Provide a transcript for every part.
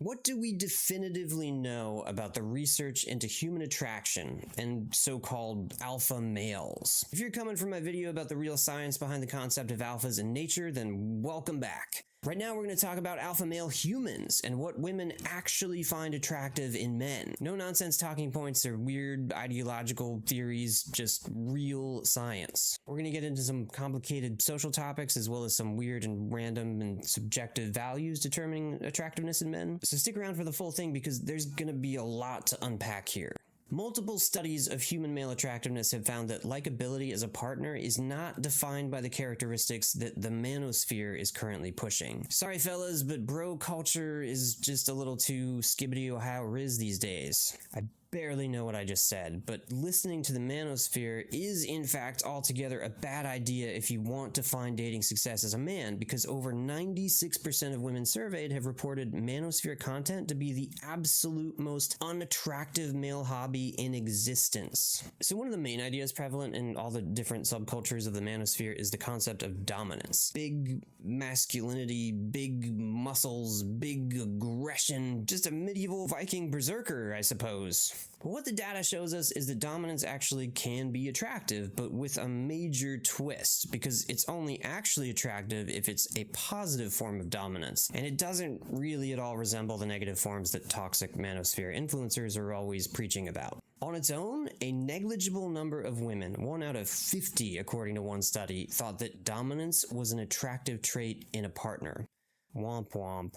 What do we definitively know about the research into human attraction and so-called alpha males? If you're coming from my video about the real science behind the concept of alphas in nature, then welcome back. Right now we're going to talk about alpha male humans and what women actually find attractive in men. No nonsense talking points or weird ideological theories, just real science. We're going to get into some complicated social topics as well as some weird and random and subjective values determining attractiveness in men. So stick around for the full thing because there's going to be a lot to unpack here. Multiple studies of human male attractiveness have found that likability as a partner is not defined by the characteristics that the manosphere is currently pushing. Sorry fellas, but bro culture is just a little too skibbity Ohio Riz these days. I barely know what I just said, but listening to the manosphere is in fact altogether a bad idea if you want to find dating success as a man, because over 96% of women surveyed have reported manosphere content to be the absolute most unattractive male hobby in existence. So one of the main ideas prevalent in all the different subcultures of the manosphere is the concept of dominance. Big masculinity, big muscles, big aggression, just a medieval Viking berserker, I suppose. But what the data shows us is that dominance actually can be attractive, but with a major twist, because it's only actually attractive if it's a positive form of dominance, and it doesn't really at all resemble the negative forms that toxic manosphere influencers are always preaching about. On its own, a negligible number of women, 1 out of 50 according to one study, thought that dominance was an attractive trait in a partner. Womp womp.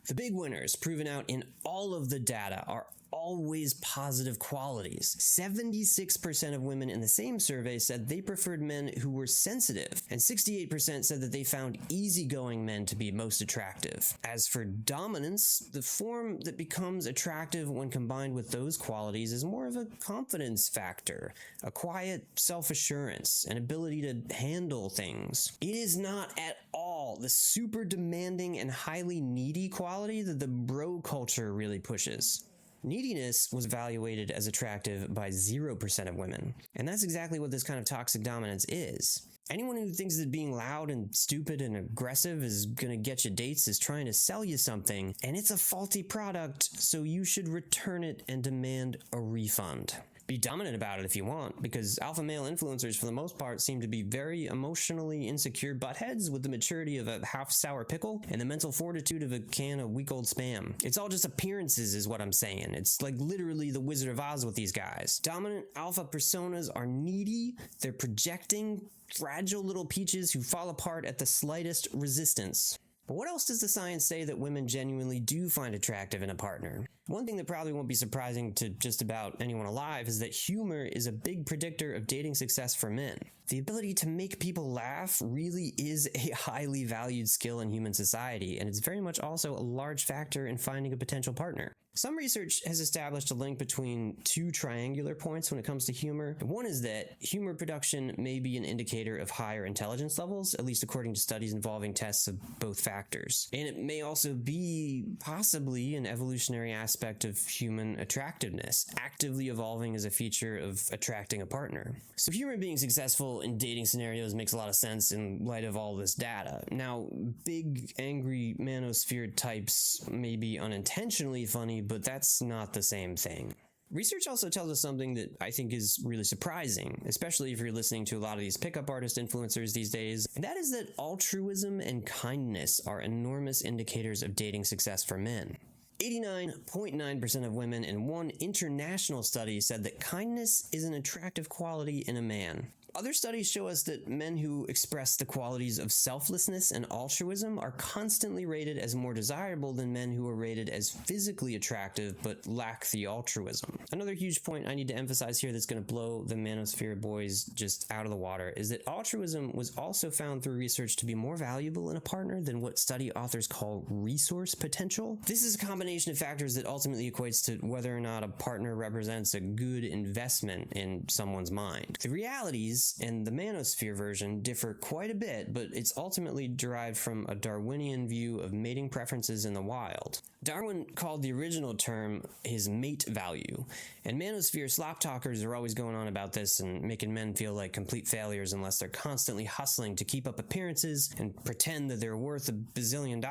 The big winners, proven out in all of the data, are always positive qualities. 76% of women in the same survey said they preferred men who were sensitive, and 68% said that they found easygoing men to be most attractive. As for dominance, the form that becomes attractive when combined with those qualities is more of a confidence factor, a quiet self-assurance, an ability to handle things. It is not at all the super demanding and highly needy quality that the bro culture really pushes. Neediness was evaluated as attractive by 0% of women, and that's exactly what this kind of toxic dominance is. Anyone who thinks that being loud and stupid and aggressive is gonna get you dates is trying to sell you something, and it's a faulty product, so you should return it and demand a refund. Be dominant about it if you want, because alpha male influencers for the most part seem to be very emotionally insecure buttheads with the maturity of a half-sour pickle and the mental fortitude of a can of week-old Spam. It's all just appearances is what I'm saying. It's like literally the Wizard of Oz with these guys. Dominant alpha personas are needy, they're projecting, fragile little peaches who fall apart at the slightest resistance. But what else does the science say that women genuinely do find attractive in a partner? One thing that probably won't be surprising to just about anyone alive is that humor is a big predictor of dating success for men. The ability to make people laugh really is a highly valued skill in human society, and it's very much also a large factor in finding a potential partner. Some research has established a link between two triangular points when it comes to humor. One is that humor production may be an indicator of higher intelligence levels, at least according to studies involving tests of both factors. And it may also be possibly an evolutionary aspect of human attractiveness, actively evolving as a feature of attracting a partner. So humor being successful in dating scenarios makes a lot of sense in light of all this data. Now, big, angry manosphere types may be unintentionally funny, but that's not the same thing. Research also tells us something that I think is really surprising, especially if you're listening to a lot of these pickup artist influencers these days, and that is that altruism and kindness are enormous indicators of dating success for men. 89.9% of women in one international study said that kindness is an attractive quality in a man. Other studies show us that men who express the qualities of selflessness and altruism are constantly rated as more desirable than men who are rated as physically attractive but lack the altruism. Another huge point I need to emphasize here that's going to blow the manosphere boys just out of the water is that altruism was also found through research to be more valuable in a partner than what study authors call resource potential. This is a combination of factors that ultimately equates to whether or not a partner represents a good investment in someone's mind. The realities and the manosphere version differ quite a bit, but it's ultimately derived from a Darwinian view of mating preferences in the wild. Darwin called the original term his mate value, and Manosphere slop talkers are always going on about this and making men feel like complete failures unless they're constantly hustling to keep up appearances and pretend that they're worth $1 bazillion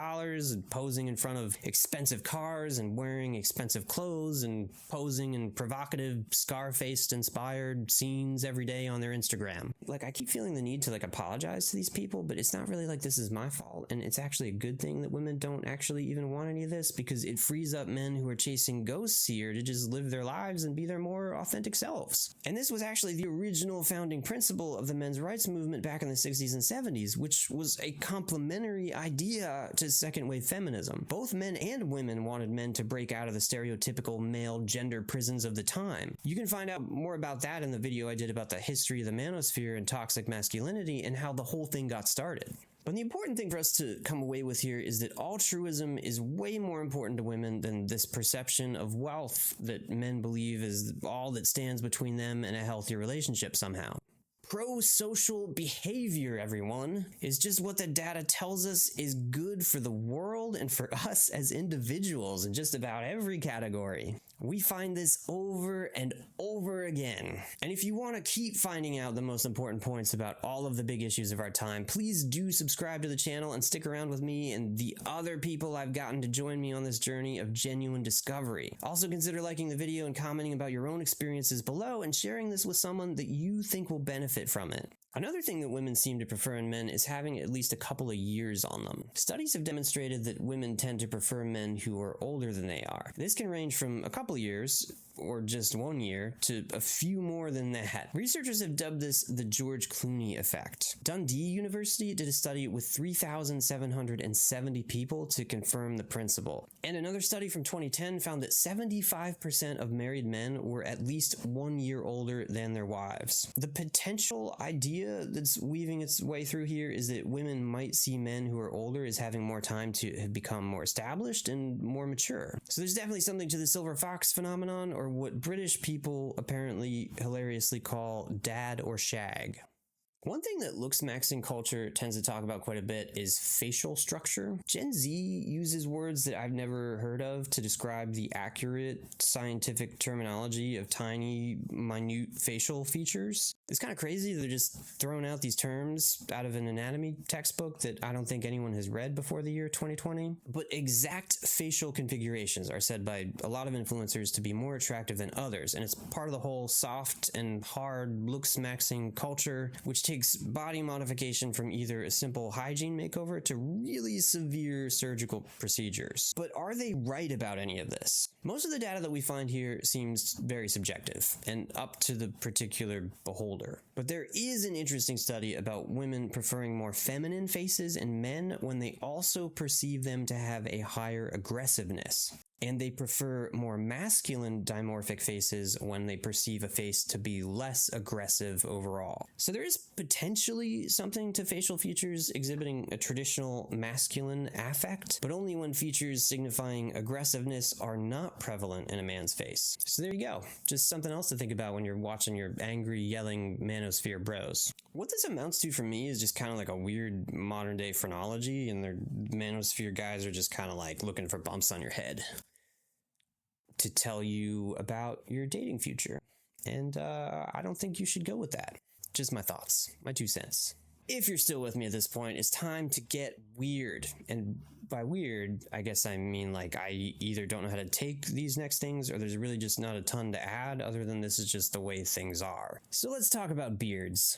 and posing in front of expensive cars and wearing expensive clothes and posing in provocative, scar-faced inspired scenes every day on their Instagram. Like, I keep feeling the need to apologize to these people, but it's not really like this is my fault, and it's actually a good thing that women don't actually even want any of this, because it frees up men who are chasing ghosts here to just live their lives and be their more authentic selves. And this was actually the original founding principle of the men's rights movement back in the 60s and 70s, which was a complementary idea to second wave feminism. Both men and women wanted men to break out of the stereotypical male gender prisons of the time. You can find out more about that in the video I did about the history of the manosphere and toxic masculinity and how the whole thing got started. But the important thing for us to come away with here is that altruism is way more important to women than this perception of wealth that men believe is all that stands between them and a healthy relationship somehow. Pro-social behavior, everyone, is just what the data tells us is good for the world and for us as individuals in just about every category. We find this over and over again. And if you want to keep finding out the most important points about all of the big issues of our time, please do subscribe to the channel and stick around with me and the other people I've gotten to join me on this journey of genuine discovery. Also consider liking the video and commenting about your own experiences below and sharing this with someone that you think will benefit from it. Another thing that women seem to prefer in men is having at least a couple of years on them. Studies have demonstrated that women tend to prefer men who are older than they are. This can range from a couple of years, or just 1 year, to a few more than that. Researchers have dubbed this the George Clooney effect. Dundee University did a study with 3,770 people to confirm the principle. And another study from 2010 found that 75% of married men were at least 1 year older than their wives. The potential idea that's weaving its way through here is that women might see men who are older as having more time to have become more established and more mature. So there's definitely something to the silver fox phenomenon, or what British people apparently hilariously call dad or shag. One thing that looksmaxxing culture tends to talk about quite a bit is facial structure. Gen Z uses words that I've never heard of to describe the accurate scientific terminology of tiny, minute facial features. It's kind of crazy they're just throwing out these terms out of an anatomy textbook that I don't think anyone has read before the year 2020. But exact facial configurations are said by a lot of influencers to be more attractive than others, and it's part of the whole soft and hard looksmaxxing culture, which takes body modification from either a simple hygiene makeover to really severe surgical procedures. But are they right about any of this? Most of the data that we find here seems very subjective and up to the particular beholder. But there is an interesting study about women preferring more feminine faces in men when they also perceive them to have a higher aggressiveness. And they prefer more masculine dimorphic faces when they perceive a face to be less aggressive overall. So there is potentially something to facial features exhibiting a traditional masculine affect, but only when features signifying aggressiveness are not prevalent in a man's face. So there you go. Just something else to think about when you're watching your angry, yelling Manosphere bros. What this amounts to for me is just kind of like a weird modern day phrenology, and their Manosphere guys are just kind of like looking for bumps on your head to tell you about your dating future. And I don't think you should go with that. Just my thoughts, my 2 cents. If you're still with me at this point, it's time to get weird. And by weird, I guess I mean like I either don't know how to take these next things, or there's really just not a ton to add other than this is just the way things are. So let's talk about beards.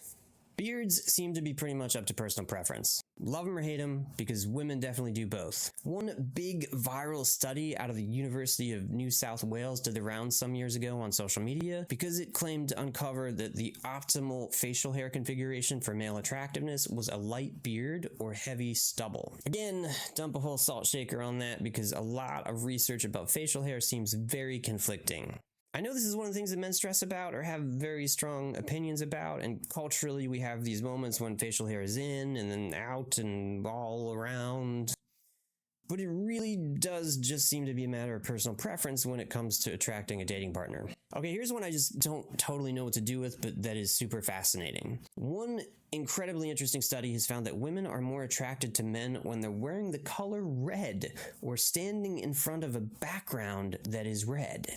Beards seem to be pretty much up to personal preference. Love them or hate them, because women definitely do both. One big viral study out of the University of New South Wales did the rounds some years ago on social media because it claimed to uncover that the optimal facial hair configuration for male attractiveness was a light beard or heavy stubble. Again, dump a whole salt shaker on that because a lot of research about facial hair seems very conflicting. I know this is one of the things that men stress about or have very strong opinions about, and culturally we have these moments when facial hair is in and then out and all around. But it really does just seem to be a matter of personal preference when it comes to attracting a dating partner. Okay, here's one I just don't totally know what to do with, but that is super fascinating. One incredibly interesting study has found that women are more attracted to men when they're wearing the color red or standing in front of a background that is red.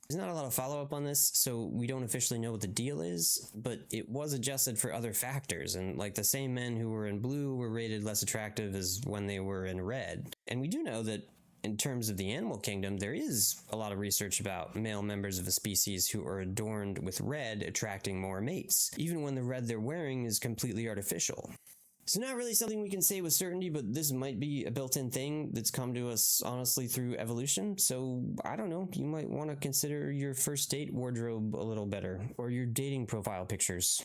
There's not a lot of follow-up on this, so we don't officially know what the deal is, but it was adjusted for other factors, and like the same men who were in blue were rated less attractive as when they were in red. And we do know that in terms of the animal kingdom, there is a lot of research about male members of a species who are adorned with red attracting more mates, even when the red they're wearing is completely artificial. So not really something we can say with certainty, but this might be a built-in thing that's come to us honestly through evolution. So I don't know, you might want to consider your first date wardrobe a little better, or your dating profile pictures.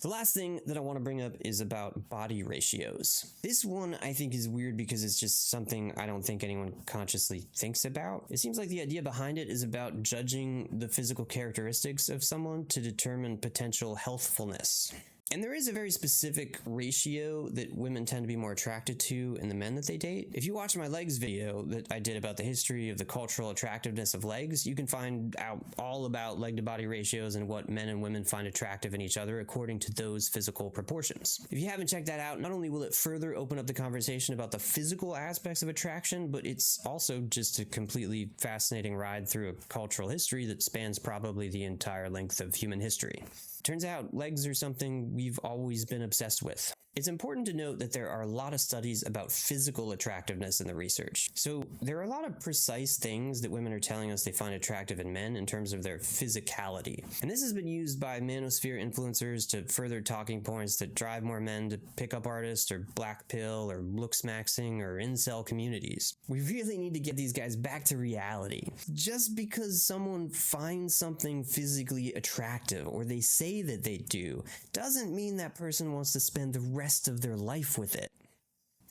The last thing that I want to bring up is about body ratios. This one I think is weird because it's just something I don't think anyone consciously thinks about. It seems like the idea behind it is about judging the physical characteristics of someone to determine potential healthfulness. And there is a very specific ratio that women tend to be more attracted to in the men that they date. If you watch my legs video that I did about the history of the cultural attractiveness of legs, you can find out all about leg to body ratios and what men and women find attractive in each other according to those physical proportions. If you haven't checked that out, not only will it further open up the conversation about the physical aspects of attraction, but it's also just a completely fascinating ride through a cultural history that spans probably the entire length of human history. Turns out legs are something we've always been obsessed with. It's important to note that there are a lot of studies about physical attractiveness in the research. So there are a lot of precise things that women are telling us they find attractive in men in terms of their physicality. And this has been used by Manosphere influencers to further talking points that drive more men to pickup artists or black pill or looksmaxxing or incel communities. We really need to get these guys back to reality. Just because someone finds something physically attractive or they say that they do doesn't mean that person wants to spend the rest of their life with it.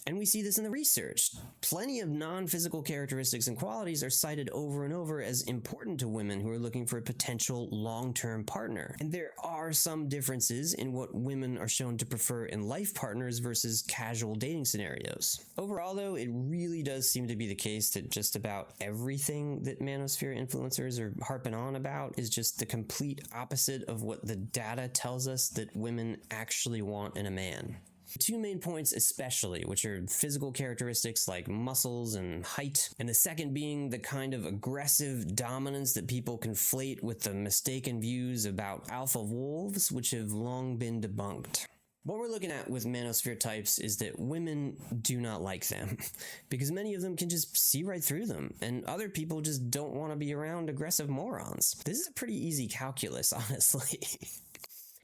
And we see this in the research. Plenty of non-physical characteristics and qualities are cited over and over as important to women who are looking for a potential long-term partner. And there are some differences in what women are shown to prefer in life partners versus casual dating scenarios. Overall, though, it really does seem to be the case that just about everything that Manosphere influencers are harping on about is just the complete opposite of what the data tells us that women actually want in a man. The two main points especially, which are physical characteristics like muscles and height, and the second being the kind of aggressive dominance that people conflate with the mistaken views about alpha wolves, which have long been debunked. What we're looking at with Manosphere types is that women do not like them, because many of them can just see right through them, and other people just don't want to be around aggressive morons. This is a pretty easy calculus, honestly.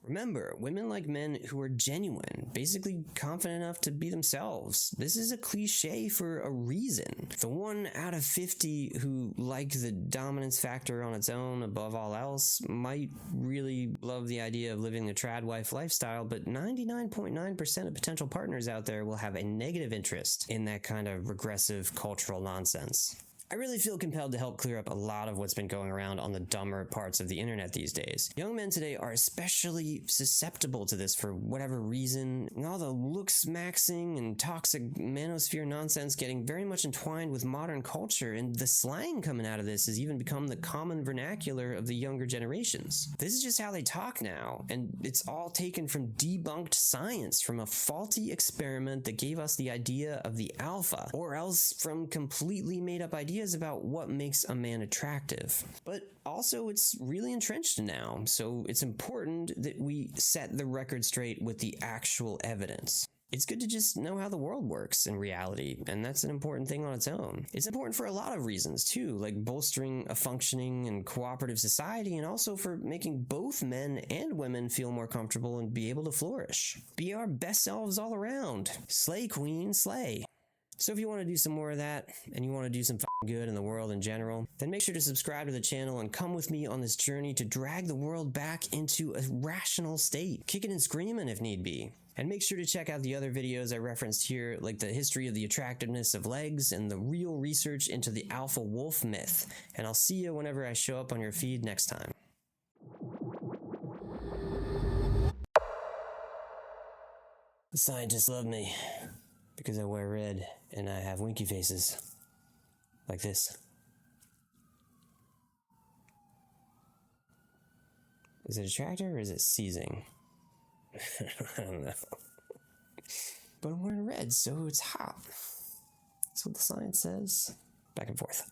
Remember, women like men who are genuine, basically confident enough to be themselves. This is a cliche for a reason. The 1 out of 50 who like the dominance factor on its own above all else might really love the idea of living the trad wife lifestyle, but 99.9% of potential partners out there will have a negative interest in that kind of regressive cultural nonsense. I really feel compelled to help clear up a lot of what's been going around on the dumber parts of the internet these days. Young men today are especially susceptible to this for whatever reason, and all the looksmaxxing and toxic manosphere nonsense getting very much entwined with modern culture, and the slang coming out of this has even become the common vernacular of the younger generations. This is just how they talk now, and it's all taken from debunked science, from a faulty experiment that gave us the idea of the alpha, or else from completely made up ideas about what makes a man attractive. But also it's really entrenched now, so it's important that we set the record straight with the actual evidence. It's good to just know how the world works in reality, and that's an important thing on its own. It's important for a lot of reasons too, like bolstering a functioning and cooperative society, and also for making both men and women feel more comfortable and be able to flourish. Be our best selves all around. Slay, queen, slay. So if you want to do some more of that, and you want to do some good in the world in general, then make sure to subscribe to the channel and come with me on this journey to drag the world back into a rational state, kicking and screaming if need be. And make sure to check out the other videos I referenced here, like the history of the attractiveness of legs and the real research into the alpha wolf myth. And I'll see you whenever I show up on your feed next time. The scientists love me. because I wear red and I have winky faces. Like this. Is it attractive or is it seizing? I don't know. But I'm wearing red, so it's hot. That's what the science says. Back and forth.